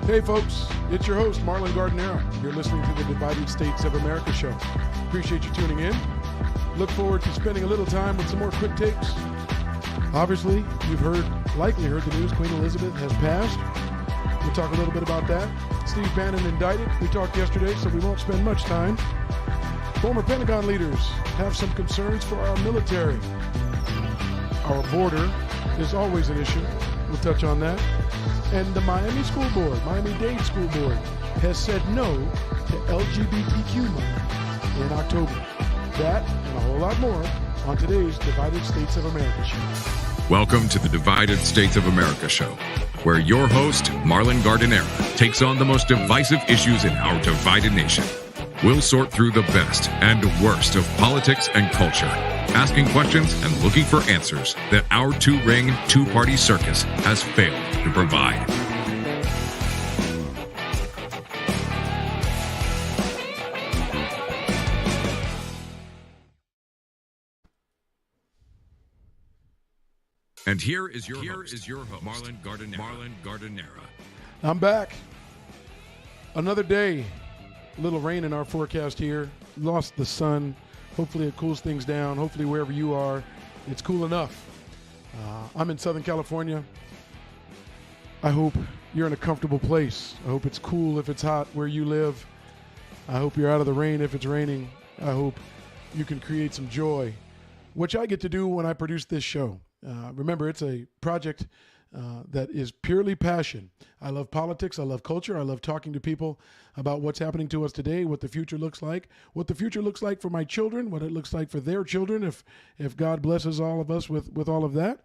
Hey folks, it's your host, Marlon Gardenera. You're listening to the Divided States of America show. Appreciate you tuning in. Look forward to spending a little time with some more quick takes. Obviously, you've likely heard the news. Queen Elizabeth has passed. We'll talk a little bit about that. Steve Bannon indicted. We talked yesterday, so we won't spend much time. Former Pentagon leaders have some concerns for our military. Our border is always an issue. We'll touch on that. And the Miami-Dade School Board, has said no to LGBTQ month in October. That and a whole lot more on today's Divided States of America show. Welcome to the Divided States of America show, where your host, Marlon Gardenera, takes on the most divisive issues in our divided nation. We'll sort through the best and worst of politics and culture, asking questions and looking for answers that our two-ring, two-party circus has failed to provide. And here is your host, Marlon Gardenera. I'm back. Another day. A little rain in our forecast here. Lost the sun. Hopefully it cools things down. Hopefully wherever you are, it's cool enough. I'm in Southern California. I hope you're in a comfortable place. I hope it's cool if it's hot where you live. I hope you're out of the rain if it's raining. I hope you can create some joy, which I get to do when I produce this show. Remember, it's a project that is purely passion. I love politics. I love culture. I love talking to people about what's happening to us today, what the future looks like, what the future looks like for my children, what it looks like for their children, if God blesses all of us with all of that.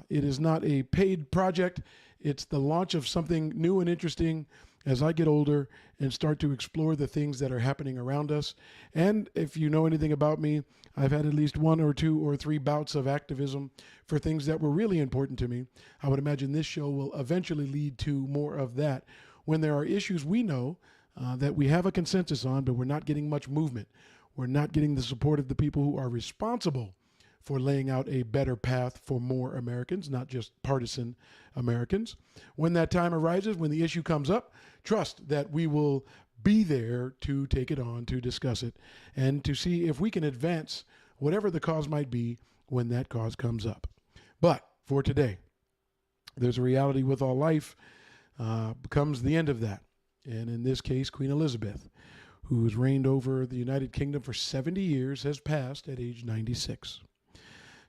It is not a paid project. It's the launch of something new and interesting as I get older and start to explore the things that are happening around us. And if you know anything about me, I've had at least 1 or 2 or 3 bouts of activism for things that were really important to me. I would imagine this show will eventually lead to more of that. When there are issues we know that we have a consensus on, but we're not getting much movement. We're not getting the support of the people who are responsible for laying out a better path for more Americans, not just partisan Americans. When that time arises, when the issue comes up, trust that we will be there to take it on, to discuss it, and to see if we can advance whatever the cause might be when that cause comes up. But for today, there's a reality with all life becomes the end of that. And in this case, Queen Elizabeth, who has reigned over the United Kingdom for 70 years, has passed at age 96.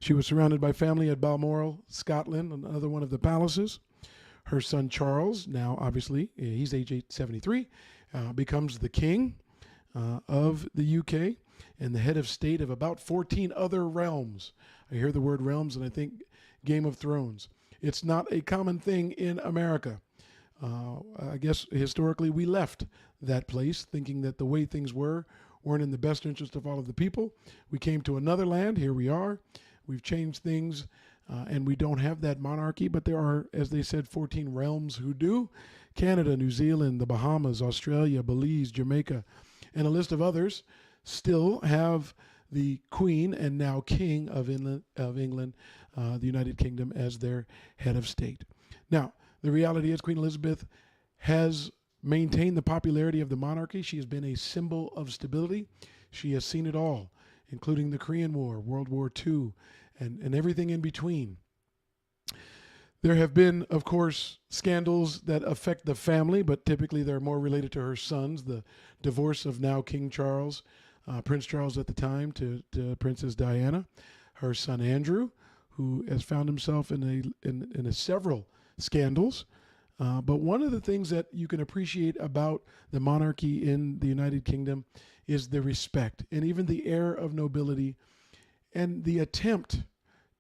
She was surrounded by family at Balmoral, Scotland, another one of the palaces. Her son Charles, now obviously, he's age 73, becomes the king of the UK and the head of state of about 14 other realms. I hear the word realms and I think Game of Thrones. It's not a common thing in America. I guess historically we left that place thinking that the way things weren't in the best interest of all of the people. We came to another land. Here we are. We've changed things, and we don't have that monarchy, but there are, as they said, 14 realms who do. Canada, New Zealand, the Bahamas, Australia, Belize, Jamaica, and a list of others still have the Queen and now King of England, the United Kingdom, as their head of state. Now, the reality is Queen Elizabeth has maintained the popularity of the monarchy. She has been a symbol of stability. She has seen it all, including the Korean War, World War II, and everything in between. There have been, of course, scandals that affect the family, but typically they're more related to her sons. The divorce of now King Charles, Prince Charles at the time, to Princess Diana. Her son Andrew, who has found himself in several scandals. But one of the things that you can appreciate about the monarchy in the United Kingdom is the respect and even the air of nobility and the attempt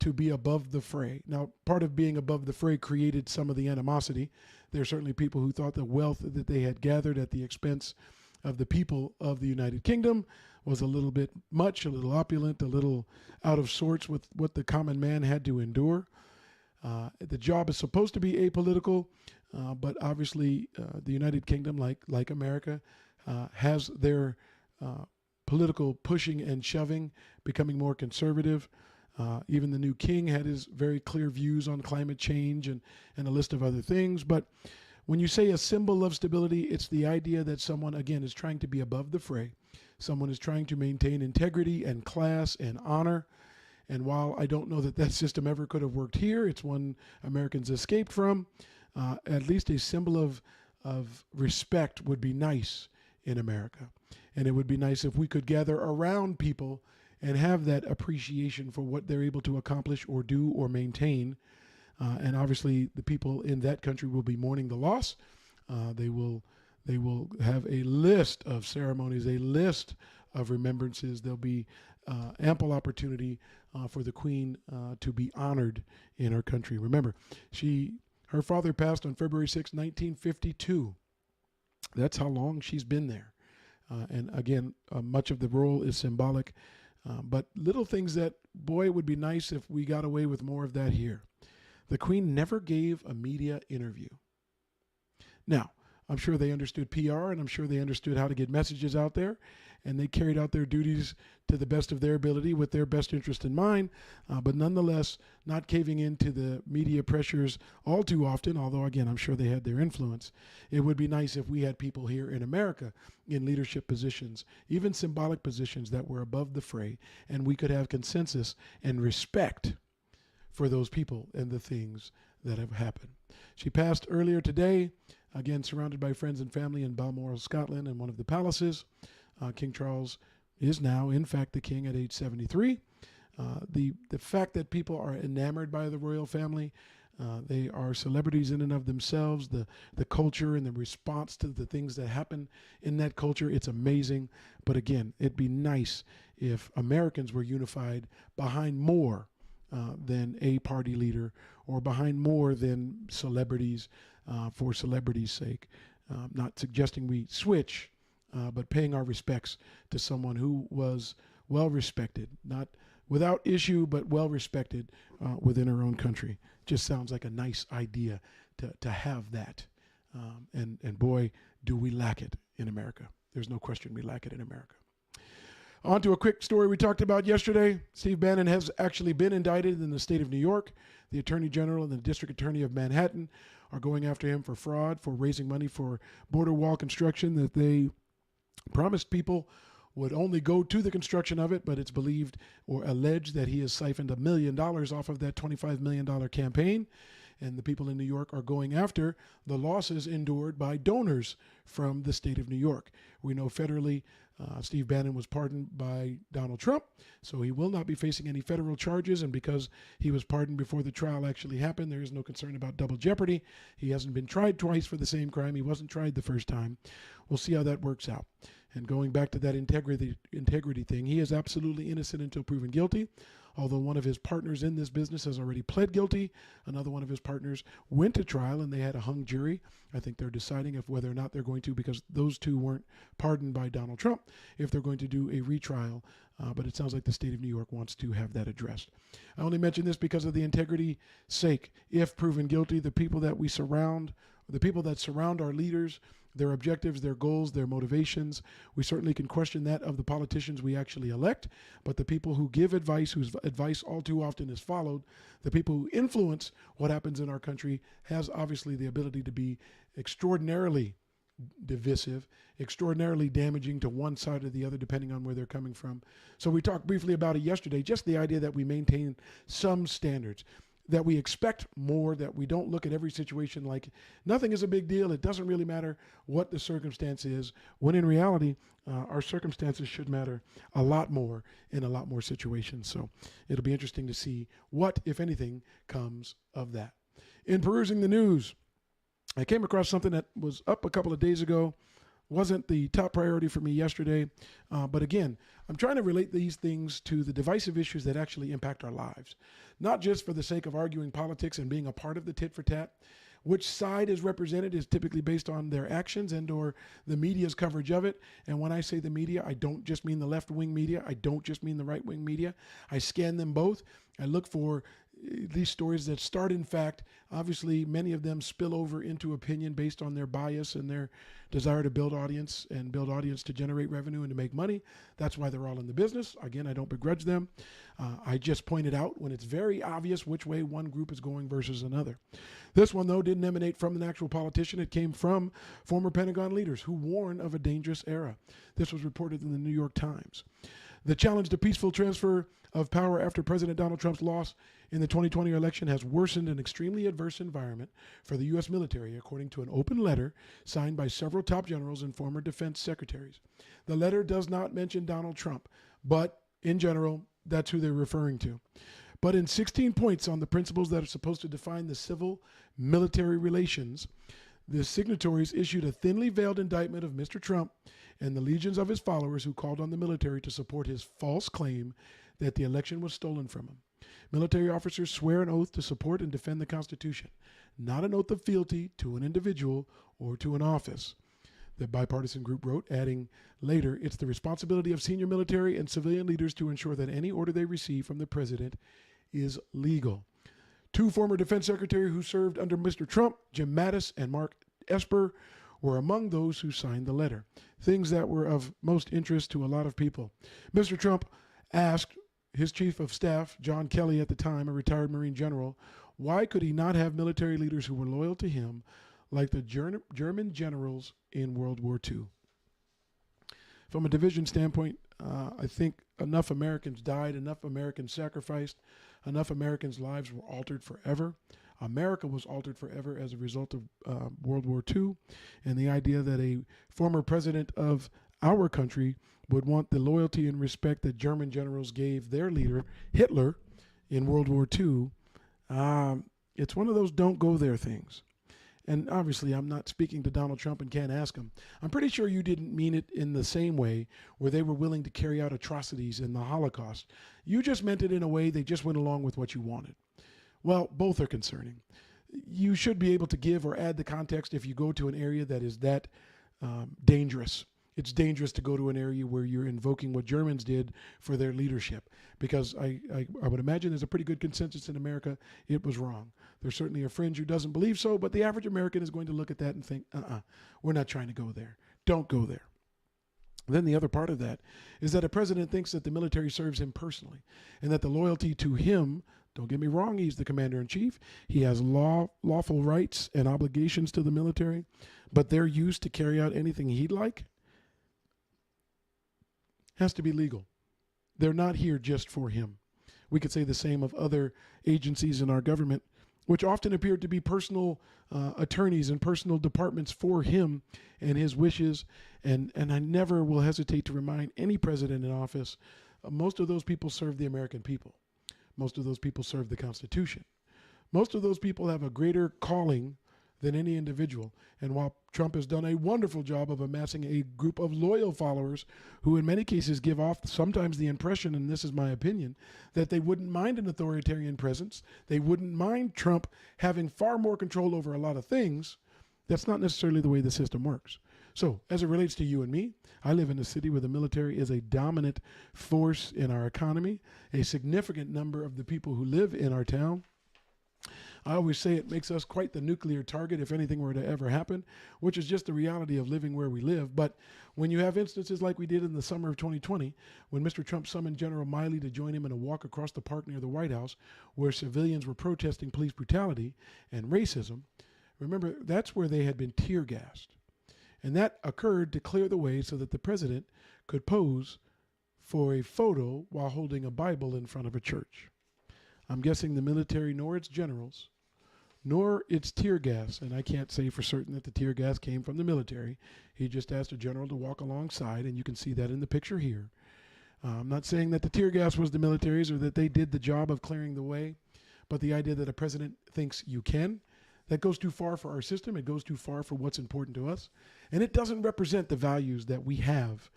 to be above the fray. Now, part of being above the fray created some of the animosity. There are certainly people who thought the wealth that they had gathered at the expense of the people of the United Kingdom was a little bit much, a little opulent, a little out of sorts with what the common man had to endure. The job is supposed to be apolitical, but obviously the United Kingdom, like America, has their political pushing and shoving, becoming more conservative. Even the new king had his very clear views on climate change and a list of other things. But When you say a symbol of stability, it's the idea that someone, again, is trying to be above the fray. Someone is trying to maintain integrity and class and honor. And while I don't know that that system ever could have worked here, it's one Americans escaped from. At least a symbol of respect would be nice in America. And it would be nice if we could gather around people and have that appreciation for what they're able to accomplish or do or maintain. And obviously, the people in that country will be mourning the loss. They will have a list of ceremonies, a list of remembrances. There'll be ample opportunity for the Queen to be honored in our country. Remember, her father passed on February 6, 1952. That's how long she's been there. And again, much of the role is symbolic. But little things that, boy, it would be nice if we got away with more of that here. The Queen never gave a media interview. Now, I'm sure they understood PR, and I'm sure they understood how to get messages out there, and they carried out their duties to the best of their ability with their best interest in mind, but nonetheless, not caving into the media pressures all too often, although, again, I'm sure they had their influence. It would be nice if we had people here in America in leadership positions, even symbolic positions that were above the fray, and we could have consensus and respect for those people and the things that have happened. She passed earlier today, again, surrounded by friends and family in Balmoral, Scotland, in one of the palaces. King Charles is now, in fact, the king at age 73. The fact that people are enamored by the royal family, they are celebrities in and of themselves, the culture and the response to the things that happen in that culture, it's amazing. But again, it'd be nice if Americans were unified behind more than a party leader or behind more than celebrities for celebrity's sake. Not suggesting we switch, but paying our respects to someone who was well respected, not without issue, but well respected within her own country. Just sounds like a nice idea to have that. And boy, do we lack it in America. There's no question we lack it in America. On to a quick story we talked about yesterday. Steve Bannon has actually been indicted in the state of New York. The Attorney General and the District Attorney of Manhattan are going after him for fraud, for raising money for border wall construction that they promised people would only go to the construction of it, but it's believed or alleged that he has siphoned $1 million off of that $25 million campaign. And the people in New York are going after the losses endured by donors from the state of New York. We know federally Steve Bannon was pardoned by Donald Trump, so he will not be facing any federal charges. And because he was pardoned before the trial actually happened, there is no concern about double jeopardy. He hasn't been tried twice for the same crime. He wasn't tried the first time. We'll see how that works out. And going back to that integrity thing, he is absolutely innocent until proven guilty. Although one of his partners in this business has already pled guilty, another one of his partners went to trial and they had a hung jury. I think they're deciding if whether or not they're going to, because those two weren't pardoned by Donald Trump, if they're going to do a retrial. But it sounds like the state of New York wants to have that addressed. I only mention this because of the integrity sake. If proven guilty, the people that we surround, the people that surround our leaders, their objectives, their goals, their motivations. We certainly can question that of the politicians we actually elect, but the people who give advice, whose advice all too often is followed, the people who influence what happens in our country has obviously the ability to be extraordinarily divisive, extraordinarily damaging to one side or the other, depending on where they're coming from. So we talked briefly about it yesterday, just the idea that we maintain some standards, that we expect more, that we don't look at every situation like nothing is a big deal. It doesn't really matter what the circumstance is, when in reality, our circumstances should matter a lot more in a lot more situations. So it'll be interesting to see what, if anything, comes of that. In perusing the news, I came across something that was up a couple of days ago. Wasn't the top priority for me yesterday. But again, I'm trying to relate these things to the divisive issues that actually impact our lives, not just for the sake of arguing politics and being a part of the tit for tat. Which side is represented is typically based on their actions and or the media's coverage of it. And when I say the media, I don't just mean the left-wing media. I don't just mean the right-wing media. I scan them both. I look for these stories that start in fact. Obviously, many of them spill over into opinion based on their bias and their desire to build audience to generate revenue and to make money. That's why they're all in the business. Again, I don't begrudge them. I just pointed out when it's very obvious which way one group is going versus another. This one, though, didn't emanate from an actual politician. It came from former Pentagon leaders who warn of a dangerous era. This was reported in the New York Times. The challenge to peaceful transfer of power after President Donald Trump's loss in the 2020 election has worsened an extremely adverse environment for the U.S. military, according to an open letter signed by several top generals and former defense secretaries. The letter does not mention Donald Trump, but in general, that's who they're referring to. But in 16 points on the principles that are supposed to define the civil-military relations, the signatories issued a thinly veiled indictment of Mr. Trump and the legions of his followers who called on the military to support his false claim that the election was stolen from him. Military officers swear an oath to support and defend the Constitution, not an oath of fealty to an individual or to an office. The bipartisan group wrote, adding later, it's the responsibility of senior military and civilian leaders to ensure that any order they receive from the president is legal. Two former defense secretaries who served under Mr. Trump, Jim Mattis and Mark Esper, were among those who signed the letter. Things that were of most interest to a lot of people. Mr. Trump asked his chief of staff, John Kelly at the time, a retired Marine general, why could he not have military leaders who were loyal to him like the German generals in World War II? From a division standpoint, I think enough Americans died, enough Americans sacrificed, enough Americans' lives were altered forever. America was altered forever as a result of World War II, and the idea that a former president of our country would want the loyalty and respect that German generals gave their leader, Hitler, in World War II, it's one of those don't go there things. And obviously, I'm not speaking to Donald Trump and can't ask him. I'm pretty sure you didn't mean it in the same way where they were willing to carry out atrocities in the Holocaust. You just meant it in a way they just went along with what you wanted. Well, both are concerning. You should be able to give or add the context if you go to an area that is that dangerous. It's dangerous to go to an area where you're invoking what Germans did for their leadership, because I would imagine there's a pretty good consensus in America it was wrong. There's certainly a fringe who doesn't believe so, but the average American is going to look at that and think, we're not trying to go there. Don't go there. Then the other part of that is that a president thinks that the military serves him personally and that the loyalty to him, don't get me wrong, he's the commander-in-chief. He has lawful rights and obligations to the military, but their use to carry out anything he'd like has to be legal. They're not here just for him. We could say the same of other agencies in our government, which often appear to be personal attorneys and personal departments for him and his wishes. And I never will hesitate to remind any president in office, most of those people serve the American people. Most of those people serve the Constitution. Most of those people have a greater calling than any individual. And while Trump has done a wonderful job of amassing a group of loyal followers who in many cases give off sometimes the impression, and this is my opinion, that they wouldn't mind an authoritarian presence, they wouldn't mind Trump having far more control over a lot of things, that's not necessarily the way the system works. So as it relates to you and me, I live in a city where the military is a dominant force in our economy. A significant number of the people who live in our town, I always say it makes us quite the nuclear target if anything were to ever happen, which is just the reality of living where we live. But when you have instances like we did in the summer of 2020, when Mr. Trump summoned General Miley to join him in a walk across the park near the White House, where civilians were protesting police brutality and racism, remember, that's where they had been tear gassed. And that occurred to clear the way so that the president could pose for a photo while holding a Bible in front of a church. I'm guessing the military, nor its generals, nor its tear gas, and I can't say for certain that the tear gas came from the military. He just asked a general to walk alongside, and you can see that in the picture here. I'm not saying that the tear gas was the military's or that they did the job of clearing the way, but the idea that a president thinks you can, that goes too far for our system. It goes too far for what's important to us, and it doesn't represent the values that we have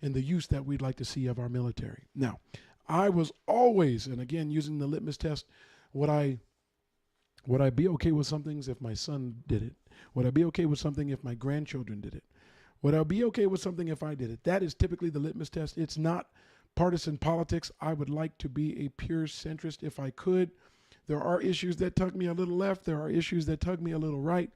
and the use that we'd like to see of our military. Now, I was always, and again, using the litmus test, would I be okay with some things if my son did it? Would I be okay with something if my grandchildren did it? Would I be okay with something if I did it? That is typically the litmus test. It's not partisan politics. I would like to be a pure centrist if I could. There are issues that tug me a little left. There are issues that tug me a little right.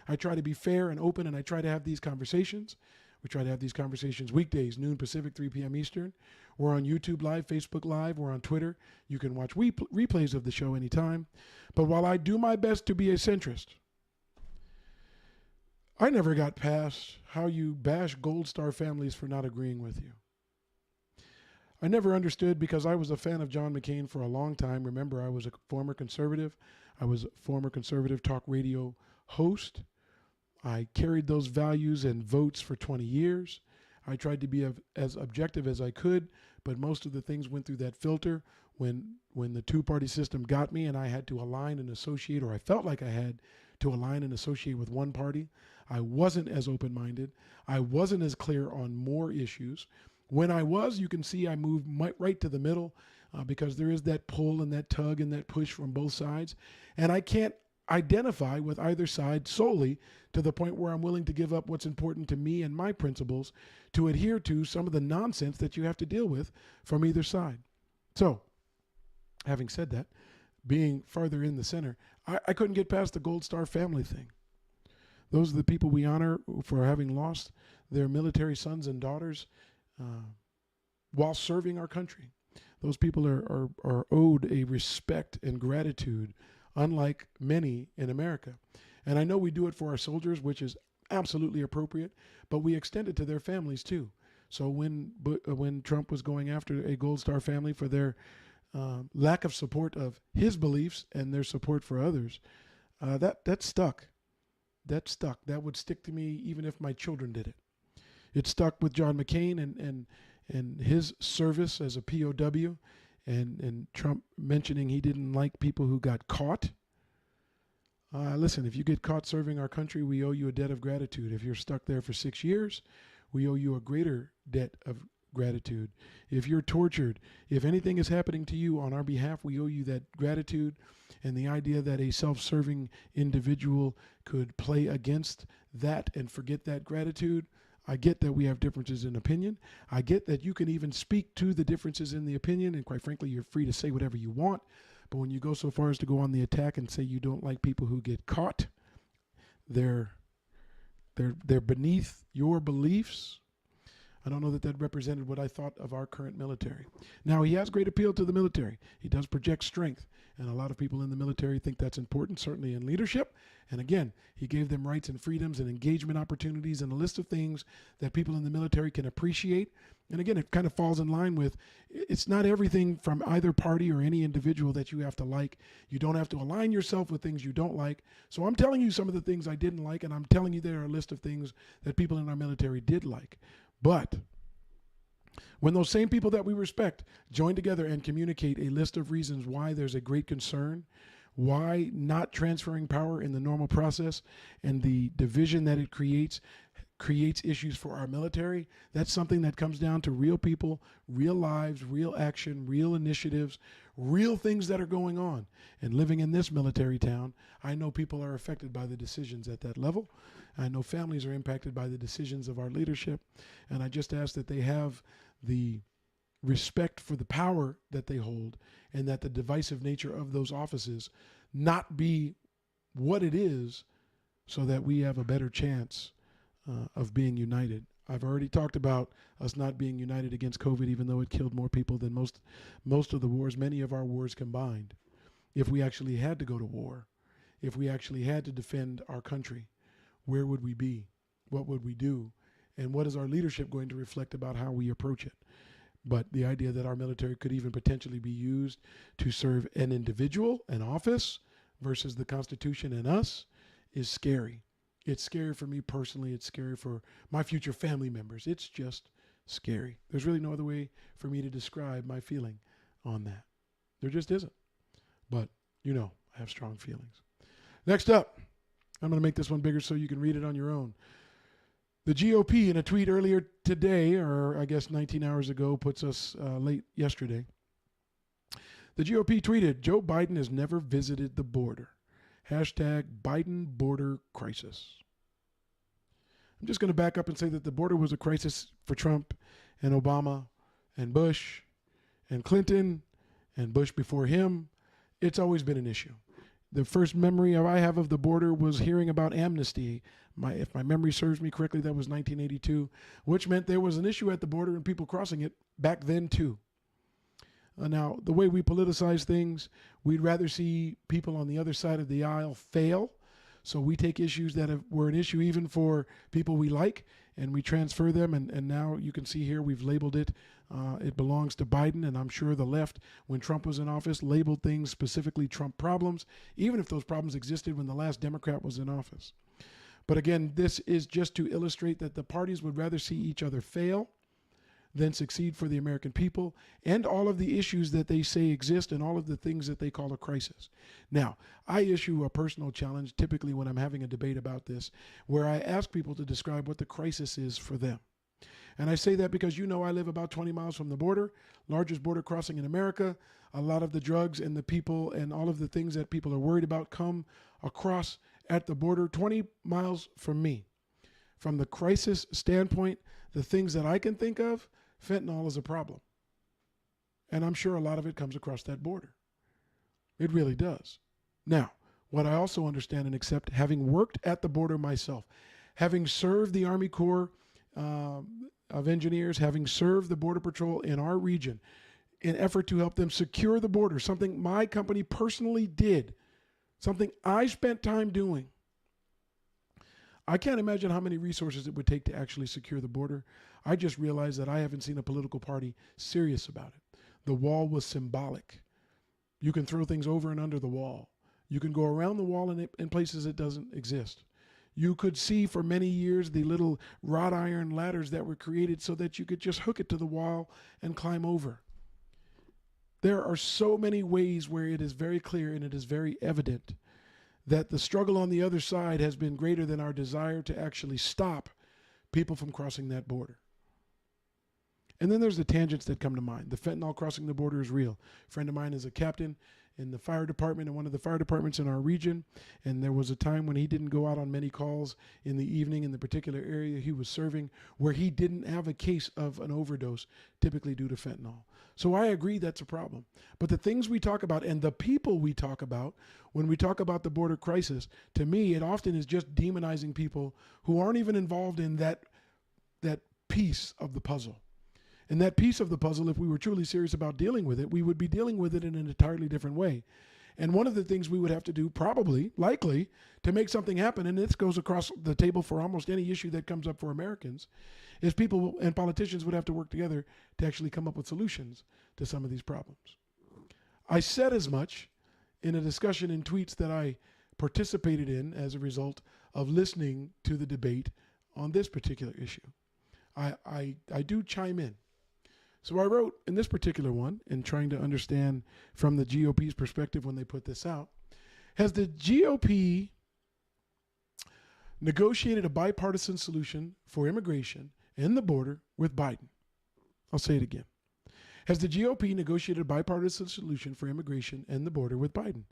I try to be fair and open, and I try to have these conversations. We try to have these conversations weekdays, noon Pacific, 3 p.m. Eastern. We're on YouTube Live, Facebook Live. We're on Twitter. You can watch replays of the show anytime. But while I do my best to be a centrist, I never got past how you bash Gold Star families for not agreeing with you. I never understood, because I was a fan of John McCain for a long time. Remember, I was a former conservative. I was a former conservative talk radio host. I carried those values and votes for 20 years. I tried to be as objective as I could, but most of the things went through that filter when the two-party system got me and I had to align and associate, or I felt like I had to align and associate with one party. I wasn't as open-minded. I wasn't as clear on more issues. When I was, you can see I moved right to the middle because there is that pull and that tug and that push from both sides. And I can't identify with either side solely to the point where I'm willing to give up what's important to me and my principles to adhere to some of the nonsense that you have to deal with from either side. So, having said that, being farther in the center, I couldn't get past the Gold Star family thing. Those are the people we honor for having lost their military sons and daughters while serving our country. Those people are owed a respect and gratitude unlike many in America. And I know we do it for our soldiers, which is absolutely appropriate, but we extend it to their families too. So when Trump was going after a Gold Star family for their lack of support of his beliefs and their support for others, that stuck. That stuck. That would stick to me even if my children did it. It stuck with John McCain and his service as a POW, and Trump mentioning he didn't like people who got caught. Listen, if you get caught serving our country, we owe you a debt of gratitude. If you're stuck there for 6 years, we owe you a greater debt of gratitude. If you're tortured, if anything is happening to you on our behalf, we owe you that gratitude. And the idea that a self-serving individual could play against that and forget that gratitude, I get that we have differences in opinion. I get that you can even speak to the differences in the opinion, and quite frankly, you're free to say whatever you want. But when you go so far as to go on the attack and say you don't like people who get caught, they're beneath your beliefs. I don't know that represented what I thought of our current military. Now, he has great appeal to the military. He does project strength, and a lot of people in the military think that's important, certainly in leadership. And again, he gave them rights and freedoms and engagement opportunities and a list of things that people in the military can appreciate. And again, it kind of falls in line with, it's not everything from either party or any individual that you have to like. You don't have to align yourself with things you don't like. So I'm telling you some of the things I didn't like, and I'm telling you there are a list of things that people in our military did like. But when those same people that we respect join together and communicate a list of reasons why there's a great concern, why not transferring power in the normal process and the division that it creates issues for our military, that's something that comes down to real people, real lives, real action, real initiatives, real things that are going on. And living in this military town, I know people are affected by the decisions at that level. I know families are impacted by the decisions of our leadership. And I just ask that they have the respect for the power that they hold, and that the divisive nature of those offices not be what it is, so that we have a better chance of being united. I've already talked about us not being united against COVID, even though it killed more people than most of the wars, many of our wars combined. If we actually had to go to war, if we actually had to defend our country, where would we be? What would we do? And what is our leadership going to reflect about how we approach it? But the idea that our military could even potentially be used to serve an individual, an office, versus the Constitution and us is scary. It's scary for me personally. It's scary for my future family members. It's just scary. There's really no other way for me to describe my feeling on that. There just isn't. But, I have strong feelings. Next up, I'm going to make this one bigger so you can read it on your own. The GOP, in a tweet earlier today, or I guess 19 hours ago, puts us late yesterday. The GOP tweeted, Joe Biden has never visited the border. #Biden border crisis. I'm just going to back up and say that the border was a crisis for Trump and Obama and Bush and Clinton and Bush before him It's always been an issue. The first memory I have of the border was hearing about amnesty. If my memory serves me correctly, that was 1982, which meant there was an issue at the border and people crossing it back then too. Now, the way we politicize things, we'd rather see people on the other side of the aisle fail. So we take issues that were an issue even for people we like, and we transfer them. And now you can see here we've labeled it. It belongs to Biden, and I'm sure the left, when Trump was in office, labeled things specifically Trump problems, even if those problems existed when the last Democrat was in office. But again, this is just to illustrate that the parties would rather see each other fail than succeed for the American people and all of the issues that they say exist and all of the things that they call a crisis. Now, I issue a personal challenge typically when I'm having a debate about this, where I ask people to describe what the crisis is for them. And I say that because I live about 20 miles from the border, largest border crossing in America. A lot of the drugs and the people and all of the things that people are worried about come across at the border 20 miles from me. From the crisis standpoint, the things that I can think of, fentanyl is a problem. And I'm sure a lot of it comes across that border. It really does. Now, what I also understand and accept, having worked at the border myself, having served the Army Corps of Engineers, having served the Border Patrol in our region in effort to help them secure the border, something my company personally did, something I spent time doing. I can't imagine how many resources it would take to actually secure the border. I just realized that I haven't seen a political party serious about it. The wall was symbolic. You can throw things over and under the wall. You can go around the wall in places it doesn't exist. You could see for many years the little wrought iron ladders that were created so that you could just hook it to the wall and climb over. There are so many ways where it is very clear and it is very evident that the struggle on the other side has been greater than our desire to actually stop people from crossing that border. And then there's the tangents that come to mind. The fentanyl crossing the border is real. A friend of mine is a captain in the fire department, in one of the fire departments in our region, and there was a time when he didn't go out on many calls in the evening in the particular area he was serving where he didn't have a case of an overdose, typically due to fentanyl. So I agree that's a problem. But the things we talk about and the people we talk about when we talk about the border crisis, to me, it often is just demonizing people who aren't even involved in that piece of the puzzle. And that piece of the puzzle, if we were truly serious about dealing with it, we would be dealing with it in an entirely different way. And one of the things we would have to do, probably, likely, to make something happen, and this goes across the table for almost any issue that comes up for Americans, is people and politicians would have to work together to actually come up with solutions to some of these problems. I said as much in a discussion in tweets that I participated in as a result of listening to the debate on this particular issue. I do chime in. So I wrote in this particular one, in trying to understand from the GOP's perspective when they put this out, has the GOP negotiated a bipartisan solution for immigration and the border with Biden? I'll say it again. Has the GOP negotiated a bipartisan solution for immigration and the border with Biden?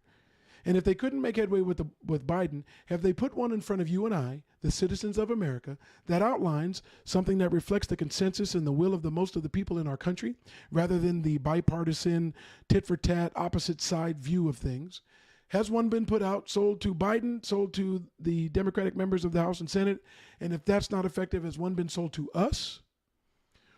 And if they couldn't make headway with Biden, have they put one in front of you and I, the citizens of America, that outlines something that reflects the consensus and the will of the most of the people in our country, rather than the bipartisan, tit-for-tat, opposite side view of things? Has one been put out, sold to Biden, sold to the Democratic members of the House and Senate? And if that's not effective, has one been sold to us?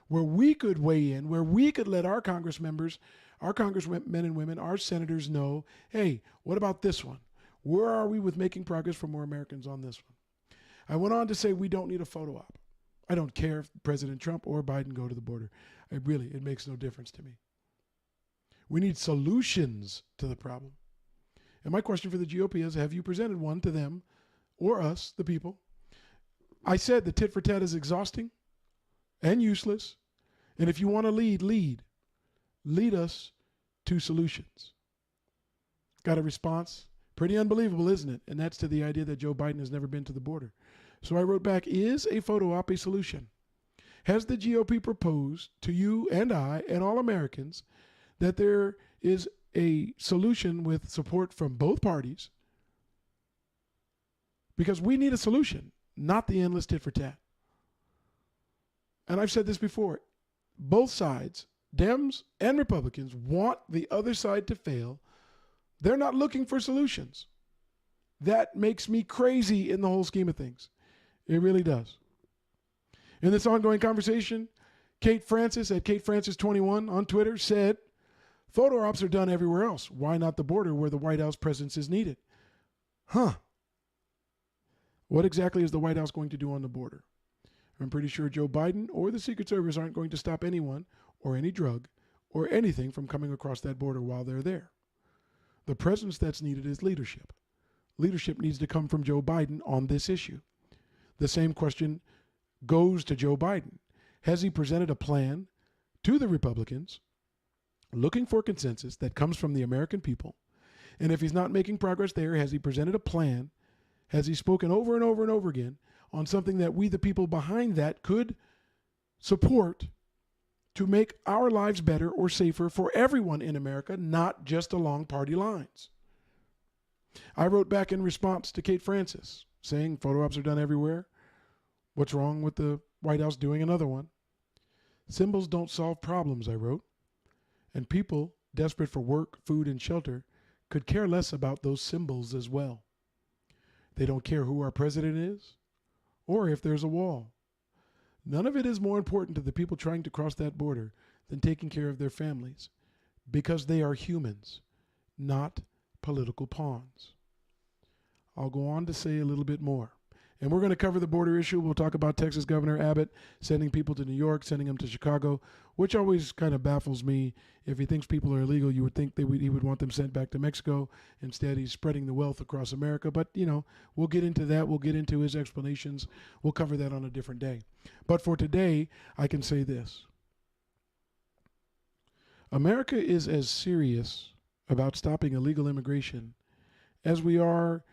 Where we could weigh in, where we could let our Congress members, our congressmen and women, our senators know, hey, what about this one? Where are we with making progress for more Americans on this one? I went on to say we don't need a photo op. I don't care if President Trump or Biden go to the border. It makes no difference to me. We need solutions to the problem. And my question for the GOP is, have you presented one to them or us, the people? I said the tit for tat is exhausting and useless. And if you want to lead us to solutions. Got a response? Pretty unbelievable, isn't it? And that's to the idea that Joe Biden has never been to the border. So I wrote back, is a photo op a solution? Has the GOP proposed to you and I and all Americans that there is a solution with support from both parties? Because we need a solution, not the endless tit for tat. And I've said this before, both sides, Dems and Republicans, want the other side to fail. They're not looking for solutions. That makes me crazy in the whole scheme of things. It really does. In this ongoing conversation, Kate Francis at KateFrancis21 on Twitter said, photo ops are done everywhere else. Why not the border where the White House presence is needed? Huh. What exactly is the White House going to do on the border? I'm pretty sure Joe Biden or the Secret Service aren't going to stop anyone or any drug or anything from coming across that border while they're there. The presence that's needed is leadership. Leadership needs to come from Joe Biden on this issue. The same question goes to Joe Biden. Has he presented a plan to the Republicans looking for consensus that comes from the American people? And if he's not making progress there, has he presented a plan? Has he spoken over and over and over again on something that we, the people behind that, could support to make our lives better or safer for everyone in America, not just along party lines? I wrote back in response to Kate Francis saying photo ops are done everywhere. What's wrong with the White House doing another one? Symbols don't solve problems, I wrote. And people desperate for work, food, and shelter could care less about those symbols as well. They don't care who our president is or if there's a wall. None of it is more important to the people trying to cross that border than taking care of their families, because they are humans, not political pawns. I'll go on to say a little bit more. And we're going to cover the border issue. We'll talk about Texas Governor Abbott sending people to New York, sending them to Chicago, which always kind of baffles me. If he thinks people are illegal, you would think he would want them sent back to Mexico. Instead, he's spreading the wealth across America. But, we'll get into that. We'll get into his explanations. We'll cover that on a different day. But for today, I can say this. America is as serious about stopping illegal immigration as we are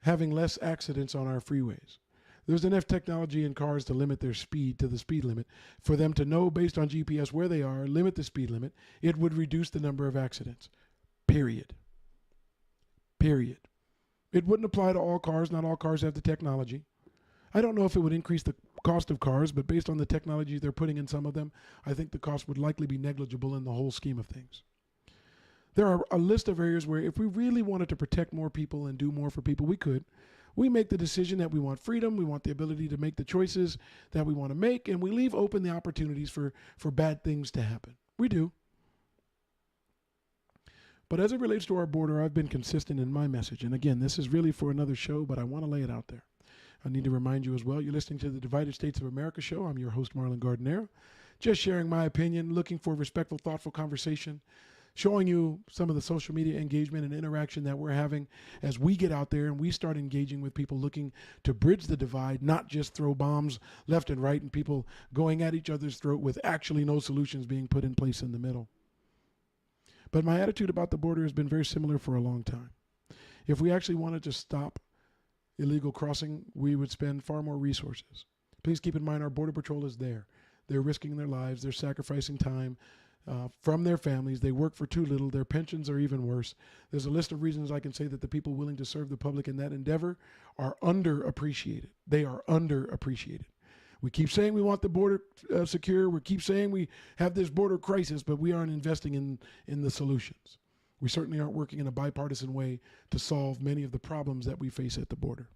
having less accidents on our freeways. There's enough technology in cars to limit their speed to the speed limit. For them to know based on GPS where they are, limit the speed limit, it would reduce the number of accidents. Period. It wouldn't apply to all cars. Not all cars have the technology. I don't know if it would increase the cost of cars, but based on the technology they're putting in some of them, I think the cost would likely be negligible in the whole scheme of things. There are a list of areas where if we really wanted to protect more people and do more for people, we could. We make the decision that we want freedom, we want the ability to make the choices that we want to make, and we leave open the opportunities for bad things to happen. We do. But as it relates to our border, I've been consistent in my message. And again, this is really for another show, but I want to lay it out there. I need to remind you as well, you're listening to the Divided States of America show. I'm your host, Marlon Gardenero, just sharing my opinion, looking for respectful, thoughtful conversation, showing you some of the social media engagement and interaction that we're having as we get out there and we start engaging with people looking to bridge the divide, not just throw bombs left and right and people going at each other's throat with actually no solutions being put in place in the middle. But my attitude about the border has been very similar for a long time. If we actually wanted to stop illegal crossing, we would spend far more resources. Please keep in mind our Border Patrol is there. They're risking their lives. They're sacrificing time from their families. They work for too little. Their pensions are even worse. There's a list of reasons I can say that the people willing to serve the public in that endeavor are underappreciated. They are underappreciated. We keep saying we want the border secure. We keep saying we have this border crisis, but we aren't investing in the solutions. We certainly aren't working in a bipartisan way to solve many of the problems that we face at the border.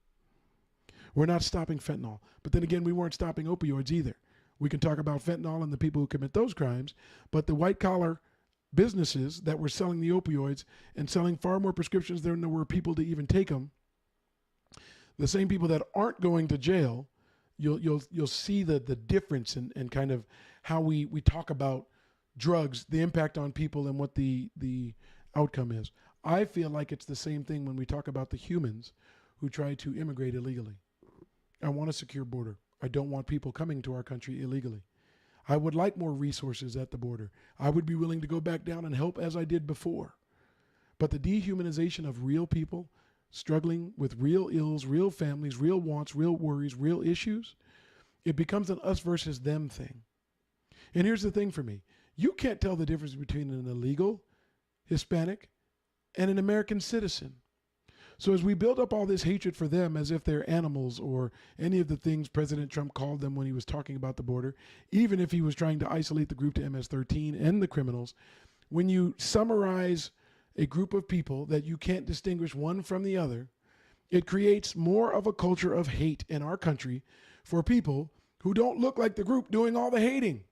We're not stopping fentanyl. But then again, we weren't stopping opioids either. We can talk about fentanyl and the people who commit those crimes, but the white-collar businesses that were selling the opioids and selling far more prescriptions than there were people to even take them, the same people that aren't going to jail, you'll see the difference in kind of how we talk about drugs, the impact on people, and what the outcome is. I feel like it's the same thing when we talk about the humans who try to immigrate illegally. I want a secure border. I don't want people coming to our country illegally. I would like more resources at the border. I would be willing to go back down and help as I did before. But the dehumanization of real people struggling with real ills, real families, real wants, real worries, real issues, it becomes an us versus them thing. And here's the thing for me. You can't tell the difference between an illegal Hispanic and an American citizen. So as we build up all this hatred for them as if they're animals or any of the things President Trump called them when he was talking about the border, even if he was trying to isolate the group to MS-13 and the criminals, when you summarize a group of people that you can't distinguish one from the other, it creates more of a culture of hate in our country for people who don't look like the group doing all the hating.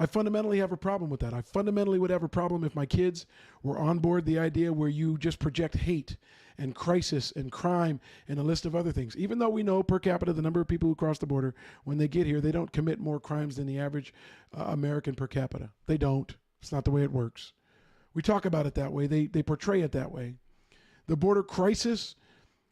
I fundamentally have a problem with that. I fundamentally would have a problem if my kids were on board the idea where you just project hate and crisis and crime and a list of other things. Even though we know per capita, the number of people who cross the border, when they get here, they don't commit more crimes than the average American per capita. They don't. It's not the way it works. We talk about it that way. They portray it that way. The border crisis,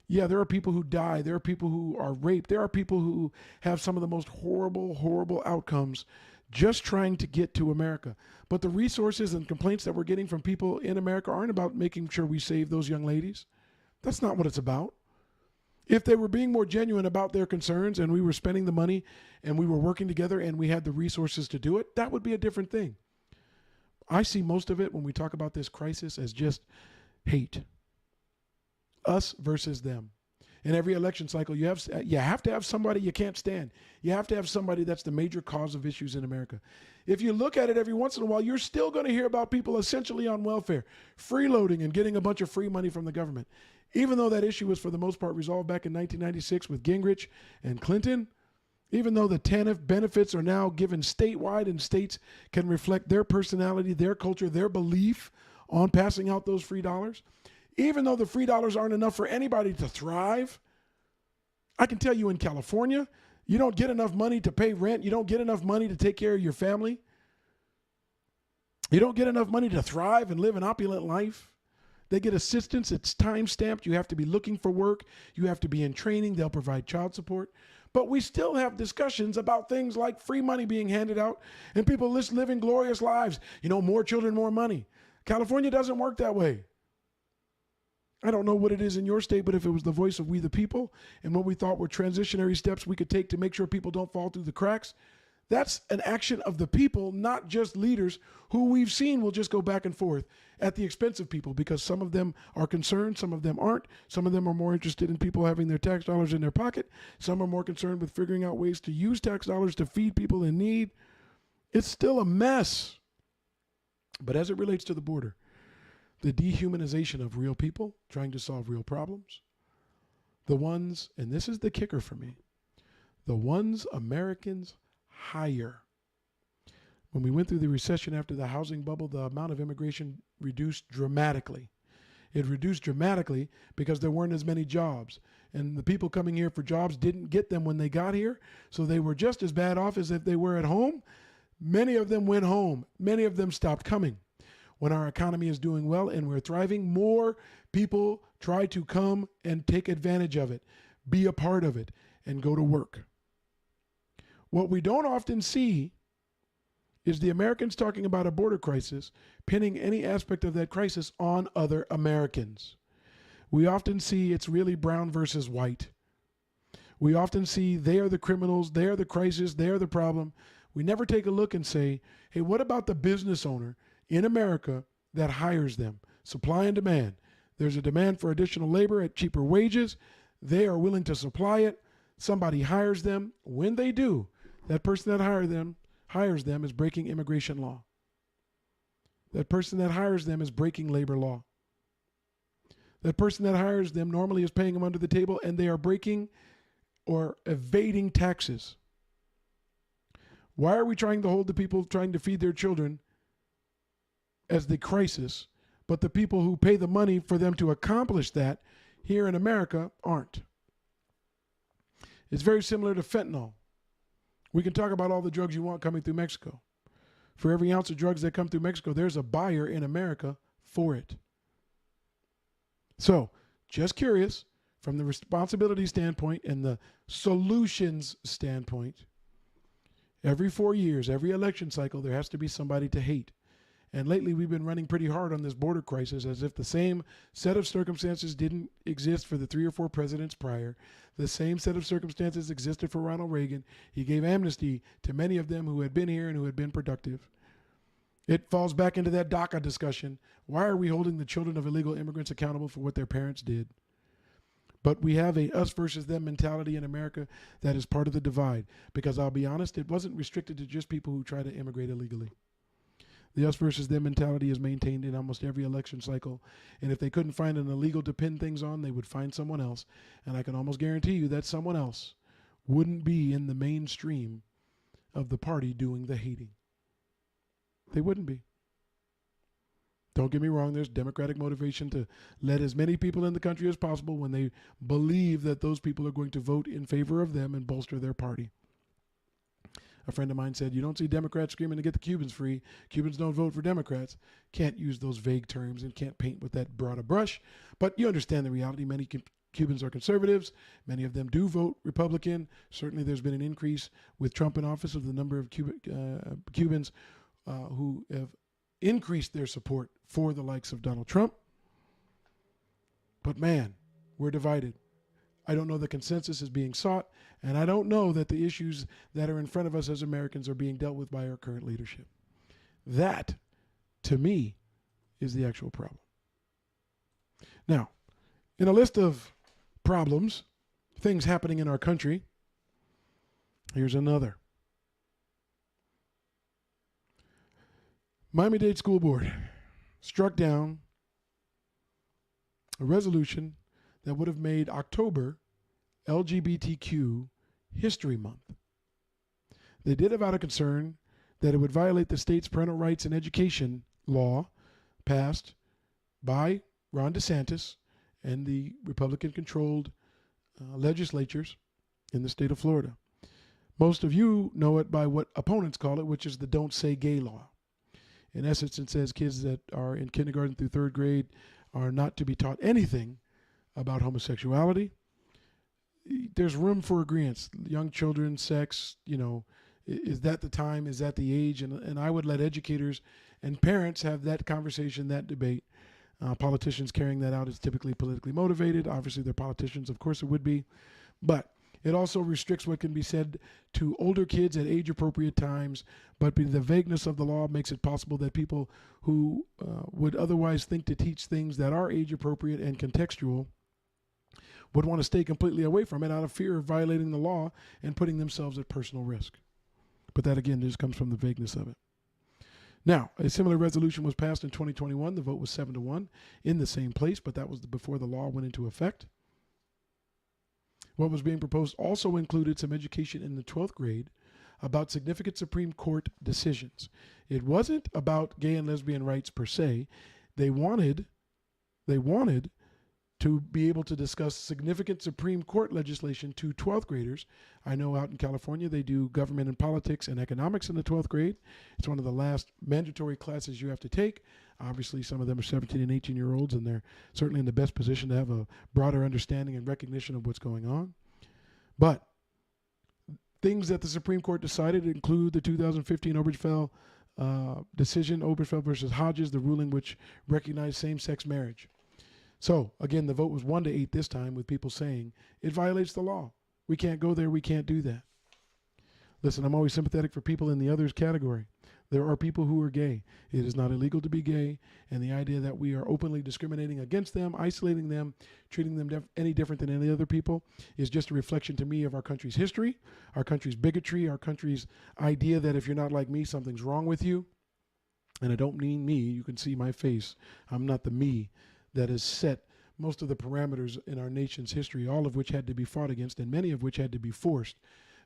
yeah, there are people who die. There are people who are raped. There are people who have some of the most horrible, horrible outcomes just trying to get to America. But the resources and complaints that we're getting from people in America aren't about making sure we save those young ladies. That's not what it's about. If they were being more genuine about their concerns and we were spending the money and we were working together and we had the resources to do it, that would be a different thing. I see most of it when we talk about this crisis as just hate. Us versus them. In every election cycle, you have to have somebody you can't stand. You have to have somebody that's the major cause of issues in America. If you look at it every once in a while, you're still going to hear about people essentially on welfare, freeloading and getting a bunch of free money from the government. Even though that issue was for the most part resolved back in 1996 with Gingrich and Clinton, even though the TANF benefits are now given statewide and states can reflect their personality, their culture, their belief on passing out those free dollars, even though the free dollars aren't enough for anybody to thrive, I can tell you in California, you don't get enough money to pay rent. You don't get enough money to take care of your family. You don't get enough money to thrive and live an opulent life. They get assistance. It's time stamped. You have to be looking for work. You have to be in training. They'll provide child support. But we still have discussions about things like free money being handed out and people living glorious lives. You know, more children, more money. California doesn't work that way. I don't know what it is in your state, but if it was the voice of we the people and what we thought were transitionary steps we could take to make sure people don't fall through the cracks, that's an action of the people, not just leaders who we've seen will just go back and forth at the expense of people because some of them are concerned, some of them aren't. Some of them are more interested in people having their tax dollars in their pocket. Some are more concerned with figuring out ways to use tax dollars to feed people in need. It's still a mess. But as it relates to the border, the dehumanization of real people trying to solve real problems, the ones, and this is the kicker for me, the ones Americans hire. When we went through the recession after the housing bubble, the amount of immigration reduced dramatically. It reduced dramatically because there weren't as many jobs. And the people coming here for jobs didn't get them when they got here, so they were just as bad off as if they were at home. Many of them went home. Many of them stopped coming. When our economy is doing well and we're thriving, more people try to come and take advantage of it, be a part of it, and go to work. What we don't often see is the Americans talking about a border crisis, pinning any aspect of that crisis on other Americans. We often see it's really brown versus white. We often see they are the criminals, they are the crisis, they are the problem. We never take a look and say, hey, what about the business owner in America that hires them? Supply and demand. There's a demand for additional labor at cheaper wages. They are willing to supply it. Somebody hires them. When they do, that person that hires them is breaking immigration law. That person that hires them is breaking labor law. That person that hires them normally is paying them under the table, and they are breaking or evading taxes. Why are we trying to hold the people trying to feed their children as the crisis, but the people who pay the money for them to accomplish that here in America aren't? It's very similar to fentanyl. We can talk about all the drugs you want coming through Mexico. For every ounce of drugs that come through Mexico, there's a buyer in America for it. So, just curious, from the responsibility standpoint and the solutions standpoint, every 4 years, every election cycle, there has to be somebody to hate. And lately, we've been running pretty hard on this border crisis as if the same set of circumstances didn't exist for the 3 or 4 presidents prior. The same set of circumstances existed for Ronald Reagan. He gave amnesty to many of them who had been here and who had been productive. It falls back into that DACA discussion. Why are we holding the children of illegal immigrants accountable for what their parents did? But we have a us versus them mentality in America that is part of the divide. Because I'll be honest, it wasn't restricted to just people who try to immigrate illegally. The us versus them mentality is maintained in almost every election cycle. And if they couldn't find an illegal to pin things on, they would find someone else. And I can almost guarantee you that someone else wouldn't be in the mainstream of the party doing the hating. They wouldn't be. Don't get me wrong, there's democratic motivation to let as many people in the country as possible when they believe that those people are going to vote in favor of them and bolster their party. A friend of mine said, you don't see Democrats screaming to get the Cubans free. Cubans don't vote for Democrats. Can't use those vague terms and can't paint with that broad a brush. But you understand the reality. Many Cubans are conservatives. Many of them do vote Republican. Certainly there's been an increase with Trump in office of the number of Cubans who have increased their support for the likes of Donald Trump. But man, we're divided. I don't know the consensus is being sought, and I don't know that the issues that are in front of us as Americans are being dealt with by our current leadership. That, to me, is the actual problem. Now, in a list of problems, things happening in our country, here's another. Miami-Dade School Board struck down a resolution that would have made October LGBTQ History Month. They did it out of concern that it would violate the state's parental rights and education law passed by Ron DeSantis and the Republican-controlled legislatures in the state of Florida. Most of you know it by what opponents call it, which is the Don't Say Gay law. In essence, it says kids that are in kindergarten through third grade are not to be taught anything about homosexuality. There's room for agreements. Young children, sex, is that the time? Is that the age? And I would let educators and parents have that conversation, that debate. Politicians carrying that out is typically politically motivated. Obviously, they're politicians. Of course it would be. But it also restricts what can be said to older kids at age-appropriate times. But the vagueness of the law makes it possible that people who would otherwise think to teach things that are age-appropriate and contextual would want to stay completely away from it out of fear of violating the law and putting themselves at personal risk. But that, again, just comes from the vagueness of it. Now, a similar resolution was passed in 2021. The vote was 7-1 in the same place, but that was before the law went into effect. What was being proposed also included some education in the 12th grade about significant Supreme Court decisions. It wasn't about gay and lesbian rights per se. They wanted to be able to discuss significant Supreme Court legislation to 12th graders. I know out in California they do government and politics and economics in the 12th grade. It's one of the last mandatory classes you have to take. Obviously, some of them are 17 and 18-year-olds, and they're certainly in the best position to have a broader understanding and recognition of what's going on. But things that the Supreme Court decided include the 2015 Obergefell decision, Obergefell versus Hodges, the ruling which recognized same-sex marriage. So, again, the vote was 1-8 this time, with people saying it violates the law. We can't go there. We can't do that. Listen, I'm always sympathetic for people in the others category. There are people who are gay. It is not illegal to be gay, and the idea that we are openly discriminating against them, isolating them, treating them any different than any other people is just a reflection to me of our country's history, our country's bigotry, our country's idea that if you're not like me, something's wrong with you. And I don't mean me. You can see my face. I'm not the me that has set most of the parameters in our nation's history, all of which had to be fought against and many of which had to be forced,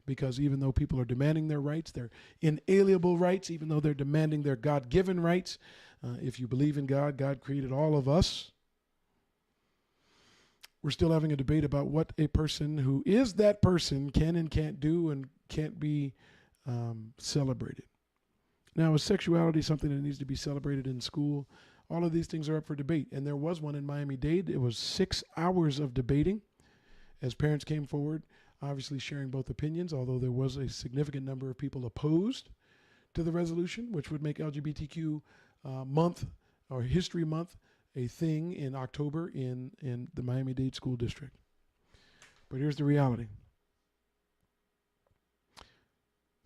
because even though people are demanding their rights, their inalienable rights, even though they're demanding their God-given rights, if you believe in God, God created all of us. We're still having a debate about what a person who is that person can and can't do and can't be celebrated. Now, is sexuality something that needs to be celebrated in school? All of these things are up for debate, and there was one in Miami-Dade. It was 6 hours of debating as parents came forward, obviously sharing both opinions, although there was a significant number of people opposed to the resolution, which would make LGBTQ month or History Month a thing in October in the Miami-Dade School District. But here's the reality.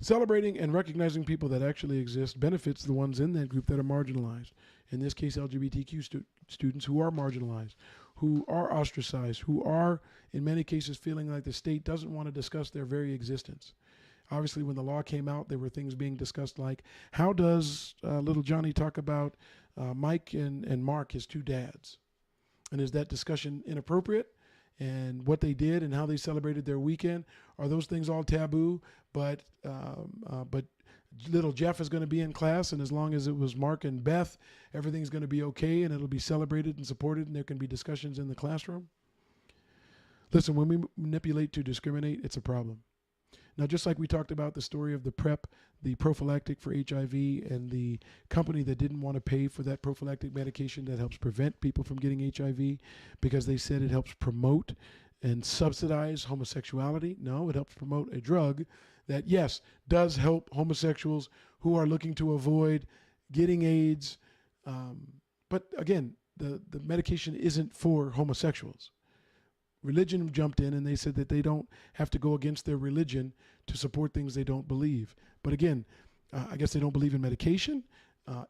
Celebrating and recognizing people that actually exist benefits the ones in that group that are marginalized. In this case, LGBTQ students who are marginalized, who are ostracized, who are, in many cases, feeling like the state doesn't want to discuss their very existence. Obviously, when the law came out, there were things being discussed like, how does little Johnny talk about Mike and Mark, his two dads? And is that discussion inappropriate? And what they did and how they celebrated their weekend, are those things all taboo? But little Jeff is going to be in class, and as long as it was Mark and Beth, everything's going to be okay, and it'll be celebrated and supported, and there can be discussions in the classroom. Listen, when we manipulate to discriminate, it's a problem. Now, just like we talked about the story of the PrEP, the prophylactic for HIV, and the company that didn't want to pay for that prophylactic medication that helps prevent people from getting HIV because they said it helps promote and subsidize homosexuality. No, it helps promote a drug that, yes, does help homosexuals who are looking to avoid getting AIDS. But again, the medication isn't for homosexuals. Religion jumped in and they said that they don't have to go against their religion to support things they don't believe. But again, I guess they don't believe in medication.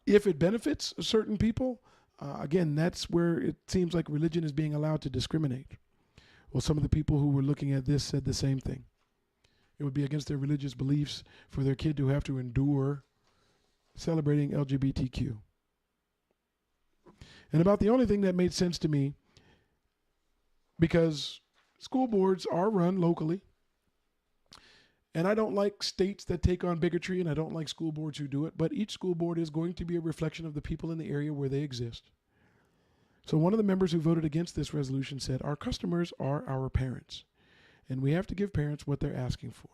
If it benefits certain people, again, that's where it seems like religion is being allowed to discriminate. Well, some of the people who were looking at this said the same thing. It would be against their religious beliefs for their kid to have to endure celebrating LGBTQ. And about the only thing that made sense to me, because school boards are run locally, and I don't like states that take on bigotry, and I don't like school boards who do it, but each school board is going to be a reflection of the people in the area where they exist. So one of the members who voted against this resolution said, our customers are our parents, and we have to give parents what they're asking for.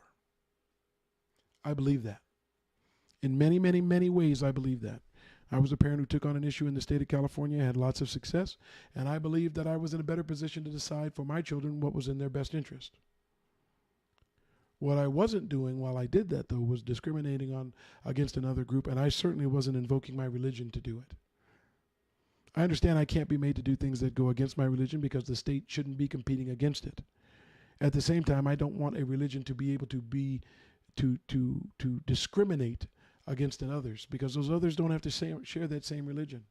I believe that. In many, many, many ways, I believe that. I was a parent who took on an issue in the state of California, had lots of success, and I believed that I was in a better position to decide for my children what was in their best interest. What I wasn't doing while I did that, though, was discriminating against another group, and I certainly wasn't invoking my religion to do it. I understand I can't be made to do things that go against my religion because the state shouldn't be competing against it. At the same time, I don't want a religion to be able to discriminate against others, because those others don't have to share that same religion.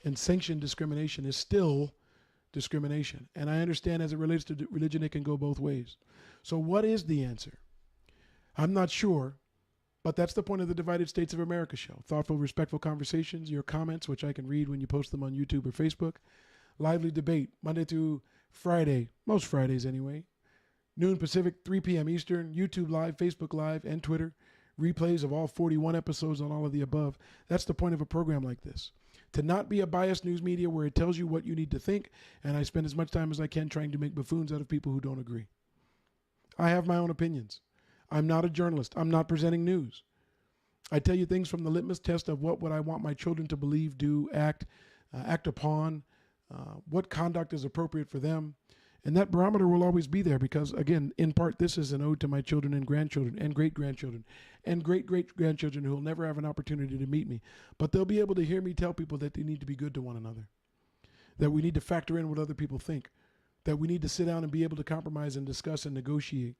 And sanctioned discrimination is still discrimination. And I understand as it relates to religion, it can go both ways. So what is the answer? I'm not sure, but that's the point of the Divided States of America show. Thoughtful, respectful conversations, your comments, which I can read when you post them on YouTube or Facebook. Lively debate, Monday through Friday, most Fridays anyway. Noon Pacific, 3 p.m. Eastern, YouTube Live, Facebook Live, and Twitter. Replays of all 41 episodes on all of the above. That's the point of a program like this. To not be a biased news media where it tells you what you need to think, and I spend as much time as I can trying to make buffoons out of people who don't agree. I have my own opinions. I'm not a journalist. I'm not presenting news. I tell you things from the litmus test of what would I want my children to believe, do, act upon, what conduct is appropriate for them. And that barometer will always be there because, again, in part, this is an ode to my children and grandchildren and great-grandchildren and great-great-grandchildren who will never have an opportunity to meet me. But they'll be able to hear me tell people that they need to be good to one another, that we need to factor in what other people think, that we need to sit down and be able to compromise and discuss and negotiate,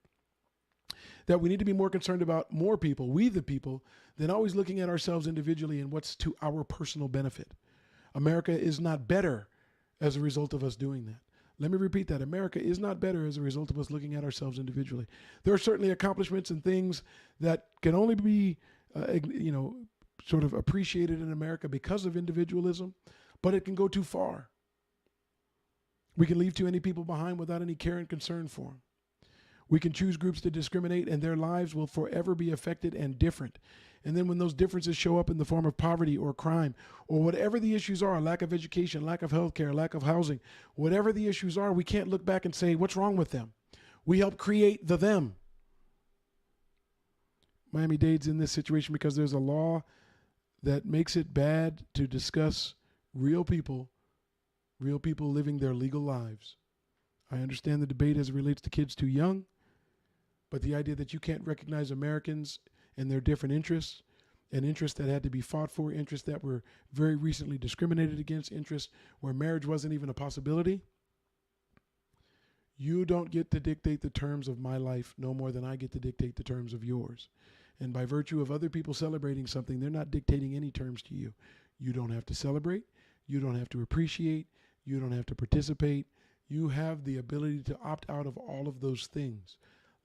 that we need to be more concerned about more people, we the people, than always looking at ourselves individually and what's to our personal benefit. America is not better as a result of us doing that. Let me repeat that. America is not better as a result of us looking at ourselves individually. There are certainly accomplishments and things that can only be, sort of appreciated in America because of individualism, but it can go too far. We can leave too many people behind without any care and concern for them. We can choose groups to discriminate, and their lives will forever be affected and different. And then when those differences show up in the form of poverty or crime or whatever the issues are, lack of education, lack of health care, lack of housing, whatever the issues are, we can't look back and say, what's wrong with them? We help create the them. Miami-Dade's in this situation because there's a law that makes it bad to discuss real people living their legal lives. I understand the debate as it relates to kids too young, but the idea that you can't recognize Americans and their different interests, and interests that had to be fought for, interests that were very recently discriminated against, interests where marriage wasn't even a possibility. You don't get to dictate the terms of my life no more than I get to dictate the terms of yours. And by virtue of other people celebrating something, they're not dictating any terms to you. You don't have to celebrate. You don't have to appreciate. You don't have to participate. You have the ability to opt out of all of those things.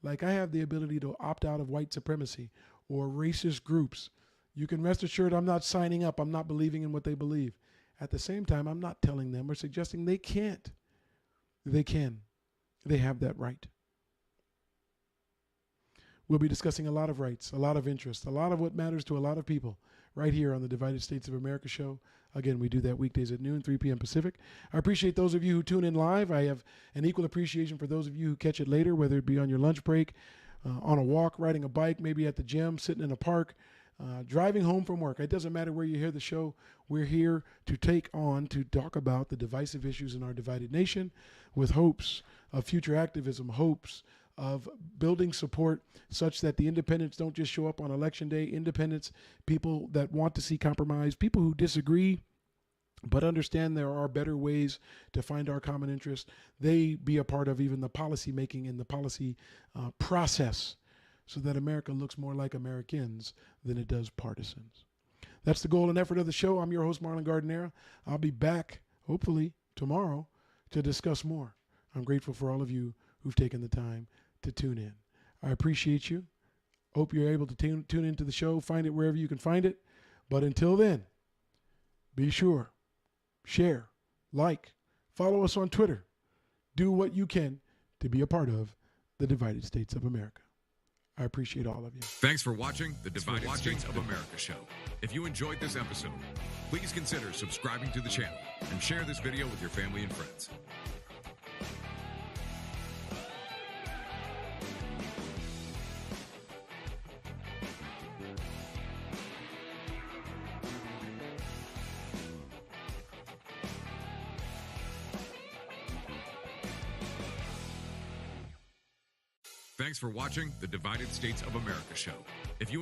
Like I have the ability to opt out of white supremacy or racist groups. You can rest assured I'm not signing up. I'm not believing in what they believe. At the same time, I'm not telling them or suggesting they can't. They can. They have that right. We'll be discussing a lot of rights, a lot of interests, a lot of what matters to a lot of people right here on the Divided States of America show. Again, we do that weekdays at noon, 3 p.m. Pacific. I appreciate those of you who tune in live. I have an equal appreciation for those of you who catch it later, whether it be on your lunch break, on a walk, riding a bike, maybe at the gym, sitting in a park, driving home from work. It doesn't matter where you hear the show. We're here to talk about the divisive issues in our divided nation with hopes of future activism, hopes of building support such that the independents don't just show up on election day. Independents, people that want to see compromise, people who disagree but understand there are better ways to find our common interest, they be a part of even the policy making and the policy process so that America looks more like Americans than it does partisans. That's the goal and effort of the show. I'm your host, Marlon Gardenera. I'll be back, hopefully, tomorrow to discuss more. I'm grateful for all of you who've taken the time to tune in. I appreciate you. Hope you're able to tune into the show. Find it wherever you can find it. But until then, be sure, share, like, follow us on Twitter. Do what you can to be a part of the Divided States of America. I appreciate all of you. Thanks for watching the Divided States of America show. If you enjoyed this episode, please consider subscribing to the channel and share this video with your family and friends. Thanks for watching the Divided States of America show. If you